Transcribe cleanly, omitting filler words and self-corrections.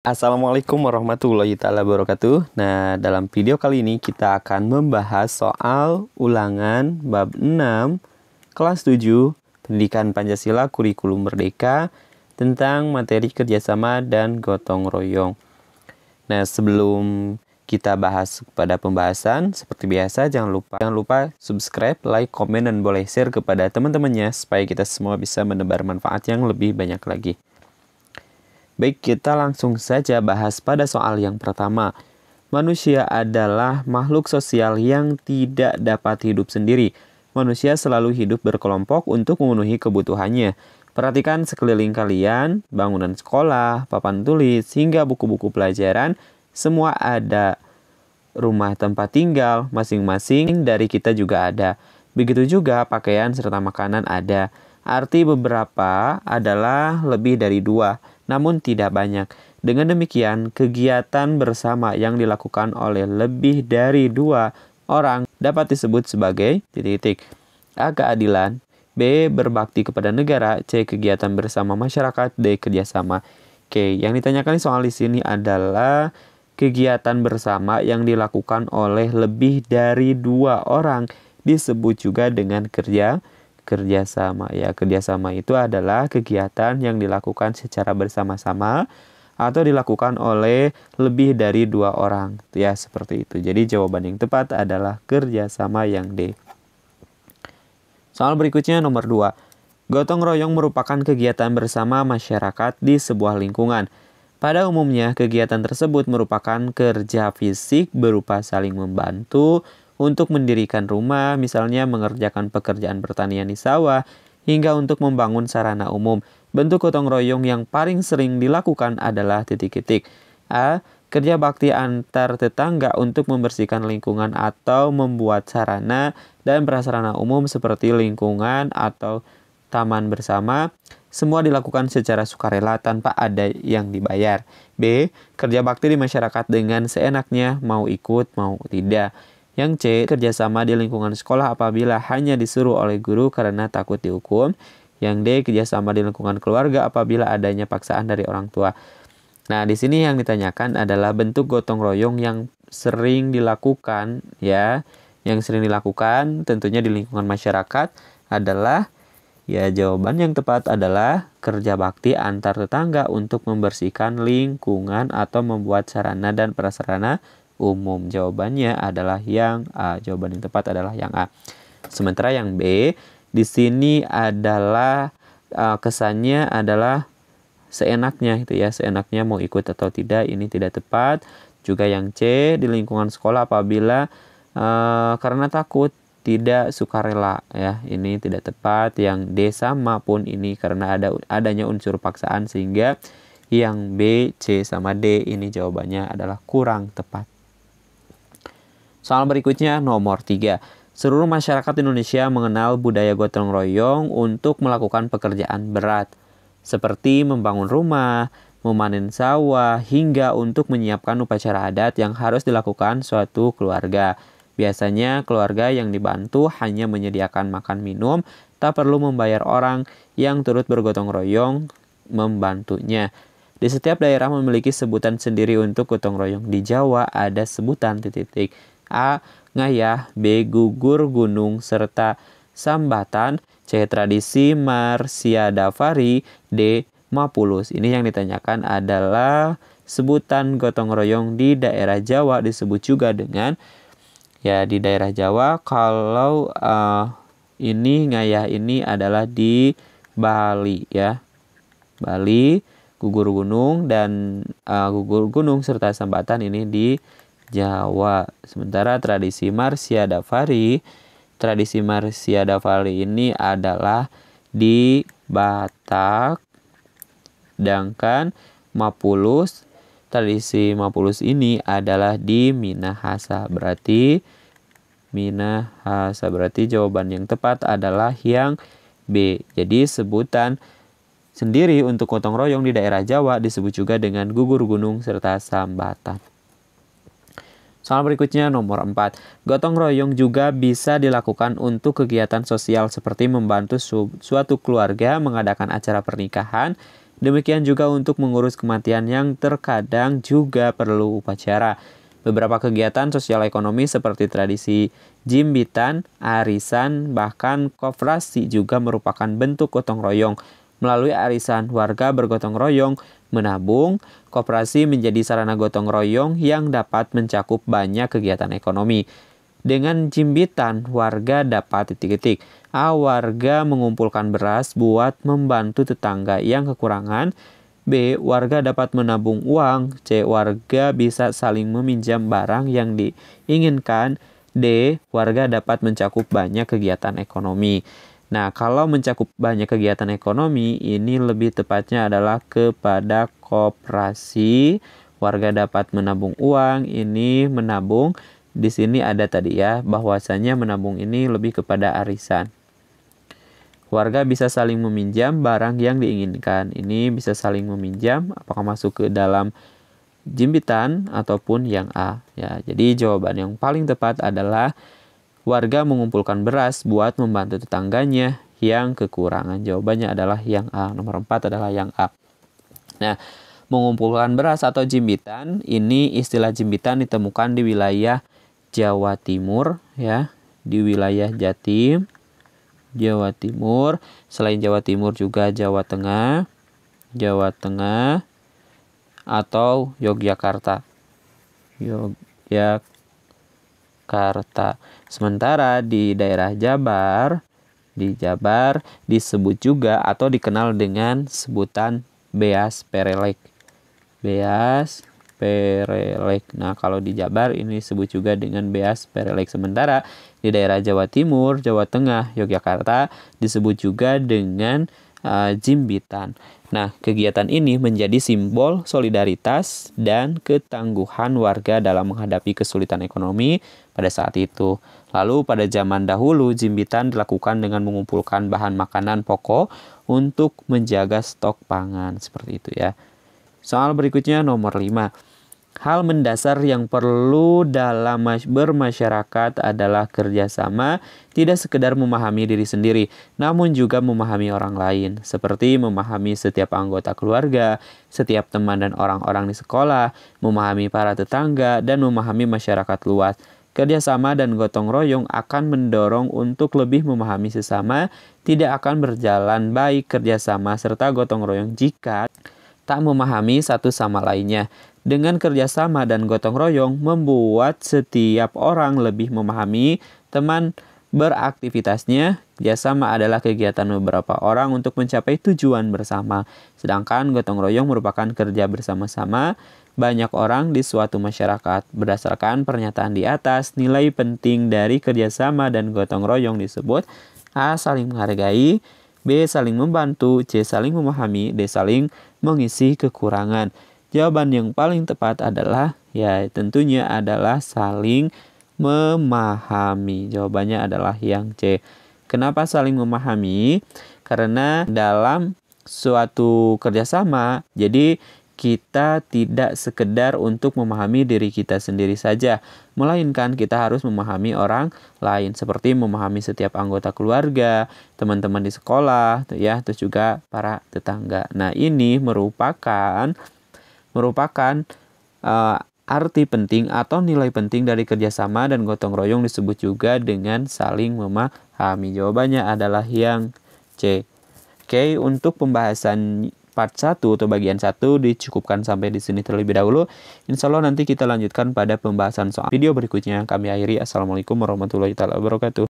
Assalamualaikum warahmatullahi wabarakatuh. Nah, dalam video kali ini kita akan membahas soal ulangan bab 6 kelas 7 Pendidikan Pancasila Kurikulum Merdeka tentang materi kerjasama dan gotong royong. Nah, sebelum kita bahas pada pembahasan, seperti biasa jangan lupa subscribe, like, komen, dan boleh share kepada teman-temannya supaya kita semua bisa menebar manfaat yang lebih banyak lagi. Baik, kita langsung saja bahas pada soal yang pertama. Manusia adalah makhluk sosial yang tidak dapat hidup sendiri. Manusia selalu hidup berkelompok untuk memenuhi kebutuhannya. Perhatikan sekeliling kalian, bangunan sekolah, papan tulis, hingga buku-buku pelajaran, semua ada. Rumah tempat tinggal, masing-masing dari kita juga ada. Begitu juga pakaian serta makanan ada. Arti beberapa adalah lebih dari dua, namun tidak banyak. Dengan demikian, kegiatan bersama yang dilakukan oleh lebih dari dua orang dapat disebut sebagai A. Keadilan, B. Berbakti kepada negara, C. Kegiatan bersama masyarakat, D. Kerjasama. Oke, yang ditanyakan soal di sini adalah kegiatan bersama yang dilakukan oleh lebih dari dua orang disebut juga dengan kerjasama. Ya, kerjasama itu adalah kegiatan yang dilakukan secara bersama-sama atau dilakukan oleh lebih dari dua orang. Ya, seperti itu. Jadi jawaban yang tepat adalah kerjasama yang D. Soal berikutnya nomor 2. Gotong royong merupakan kegiatan bersama masyarakat di sebuah lingkungan. Pada umumnya, kegiatan tersebut merupakan kerja fisik berupa saling membantu untuk mendirikan rumah, misalnya mengerjakan pekerjaan pertanian di sawah, hingga untuk membangun sarana umum. Bentuk gotong royong yang paling sering dilakukan adalah A. Kerja bakti antar tetangga untuk membersihkan lingkungan atau membuat sarana dan prasarana umum seperti lingkungan atau taman bersama. Semua dilakukan secara sukarela tanpa ada yang dibayar. B. Kerja bakti di masyarakat dengan seenaknya, mau ikut, mau tidak. Yang C. Kerjasama di lingkungan sekolah apabila hanya disuruh oleh guru karena takut dihukum. Yang D. Kerjasama di lingkungan keluarga apabila adanya paksaan dari orang tua. Nah, di sini yang ditanyakan adalah bentuk gotong royong yang sering dilakukan, ya. Yang sering dilakukan tentunya di lingkungan masyarakat adalah, ya, jawaban yang tepat adalah kerja bakti antar tetangga untuk membersihkan lingkungan atau membuat sarana dan prasarana umum. Jawabannya adalah yang A. Jawaban yang tepat adalah yang A. Sementara yang B, di sini adalah kesannya adalah seenaknya gitu ya, seenaknya mau ikut atau tidak, ini tidak tepat. Juga yang C, di lingkungan sekolah apabila karena takut, tidak sukarela, ya, ini tidak tepat. Yang D sama pun ini karena adanya unsur paksaan, sehingga yang B, C sama D ini jawabannya adalah kurang tepat. Soal berikutnya nomor 3. Seluruh masyarakat Indonesia mengenal budaya gotong royong untuk melakukan pekerjaan berat seperti membangun rumah, memanen sawah, hingga untuk menyiapkan upacara adat yang harus dilakukan suatu keluarga. Biasanya keluarga yang dibantu hanya menyediakan makan minum, tak perlu membayar orang yang turut bergotong royong membantunya. Di setiap daerah memiliki sebutan sendiri untuk gotong royong. Di Jawa ada sebutan A. Ngayah, B. Gugur gunung serta sambatan, C. Tradisi Marsiadafari, D. Mapulus. Ini yang ditanyakan adalah sebutan gotong royong di daerah Jawa disebut juga dengan, ya, di daerah Jawa kalau ini ngayah ini adalah di Bali, ya. Bali, gugur gunung dan gugur gunung serta sambatan ini di Jawa. Sementara tradisi Marsiadafari ini adalah di Batak. Sedangkan tradisi Mapulus ini adalah di Minahasa. Berarti jawaban yang tepat adalah yang B. Jadi sebutan sendiri untuk gotong royong di daerah Jawa disebut juga dengan gugur gunung serta sambatan. Soal berikutnya nomor 4. Gotong royong juga bisa dilakukan untuk kegiatan sosial seperti membantu suatu keluarga mengadakan acara pernikahan Demikian juga untuk mengurus kematian yang terkadang juga perlu upacara. Beberapa kegiatan sosial ekonomi seperti tradisi jimbitan, arisan, bahkan koperasi juga merupakan bentuk gotong royong. Melalui arisan, warga bergotong royong menabung. Koperasi menjadi sarana gotong royong yang dapat mencakup banyak kegiatan ekonomi. Dengan jimbitan, warga dapat titik-titik. A. Warga mengumpulkan beras buat membantu tetangga yang kekurangan. B. Warga dapat menabung uang. C. Warga bisa saling meminjam barang yang diinginkan. D. Warga dapat mencakup banyak kegiatan ekonomi. Nah, kalau mencakup banyak kegiatan ekonomi, ini lebih tepatnya adalah kepada koperasi. Warga dapat menabung uang, ini menabung. Di sini ada tadi ya, bahwasanya menabung ini lebih kepada arisan. Warga bisa saling meminjam barang yang diinginkan. Ini bisa saling meminjam, apakah masuk ke dalam jimbitan ataupun yang A. Ya, jadi jawaban yang paling tepat adalah warga mengumpulkan beras buat membantu tetangganya yang kekurangan. Jawabannya adalah yang A. Nomor 4 adalah yang A. Nah, mengumpulkan beras atau jimbitan, ini istilah jimbitan ditemukan di wilayah Jawa Timur ya, di wilayah Jatim, Jawa Timur. Selain Jawa Timur juga Jawa Tengah atau Yogyakarta. Sementara di daerah Jabar, disebut juga atau dikenal dengan sebutan beas perelek. Beas perelek. Nah, kalau di Jabar ini disebut juga dengan beas perelek. Sementara di daerah Jawa Timur, Jawa Tengah, Yogyakarta disebut juga dengan jimbitan. Nah, kegiatan ini menjadi simbol solidaritas dan ketangguhan warga dalam menghadapi kesulitan ekonomi pada saat itu. Lalu pada zaman dahulu, jimbitan dilakukan dengan mengumpulkan bahan makanan pokok untuk menjaga stok pangan. Seperti itu ya. Soal berikutnya nomor 5. Hal mendasar yang perlu dalam bermasyarakat adalah kerjasama, tidak sekedar memahami diri sendiri, namun juga memahami orang lain, seperti memahami setiap anggota keluarga, setiap teman dan orang-orang di sekolah, memahami para tetangga, dan memahami masyarakat luas. Kerjasama dan gotong royong akan mendorong untuk lebih memahami sesama, tidak akan berjalan baik kerjasama serta gotong royong jika tak memahami satu sama lainnya. Dengan kerjasama dan gotong royong membuat setiap orang lebih memahami teman beraktivitasnya. Kerjasama adalah kegiatan beberapa orang untuk mencapai tujuan bersama. Sedangkan gotong royong merupakan kerja bersama-sama banyak orang di suatu masyarakat. Berdasarkan pernyataan di atas, nilai penting dari kerjasama dan gotong royong disebut: A. Saling menghargai, B. Saling membantu, C. Saling memahami, D. Saling mengisi kekurangan. Jawaban yang paling tepat adalah ya tentunya adalah saling memahami. Jawabannya adalah yang C. Kenapa saling memahami? Karena dalam suatu kerjasama, jadi kita tidak sekedar untuk memahami diri kita sendiri saja, melainkan kita harus memahami orang lain, seperti memahami setiap anggota keluarga, teman-teman di sekolah, ya, terus juga para tetangga. Nah, ini merupakan arti penting atau nilai penting dari kerjasama dan gotong royong disebut juga dengan saling memahami. Jawabannya adalah yang C. Oke, untuk pembahasan part 1 atau bagian 1 dicukupkan sampai di sini terlebih dahulu. Insya Allah nanti kita lanjutkan pada pembahasan soal video berikutnya. Kami akhiri. Assalamualaikum warahmatullahi wabarakatuh.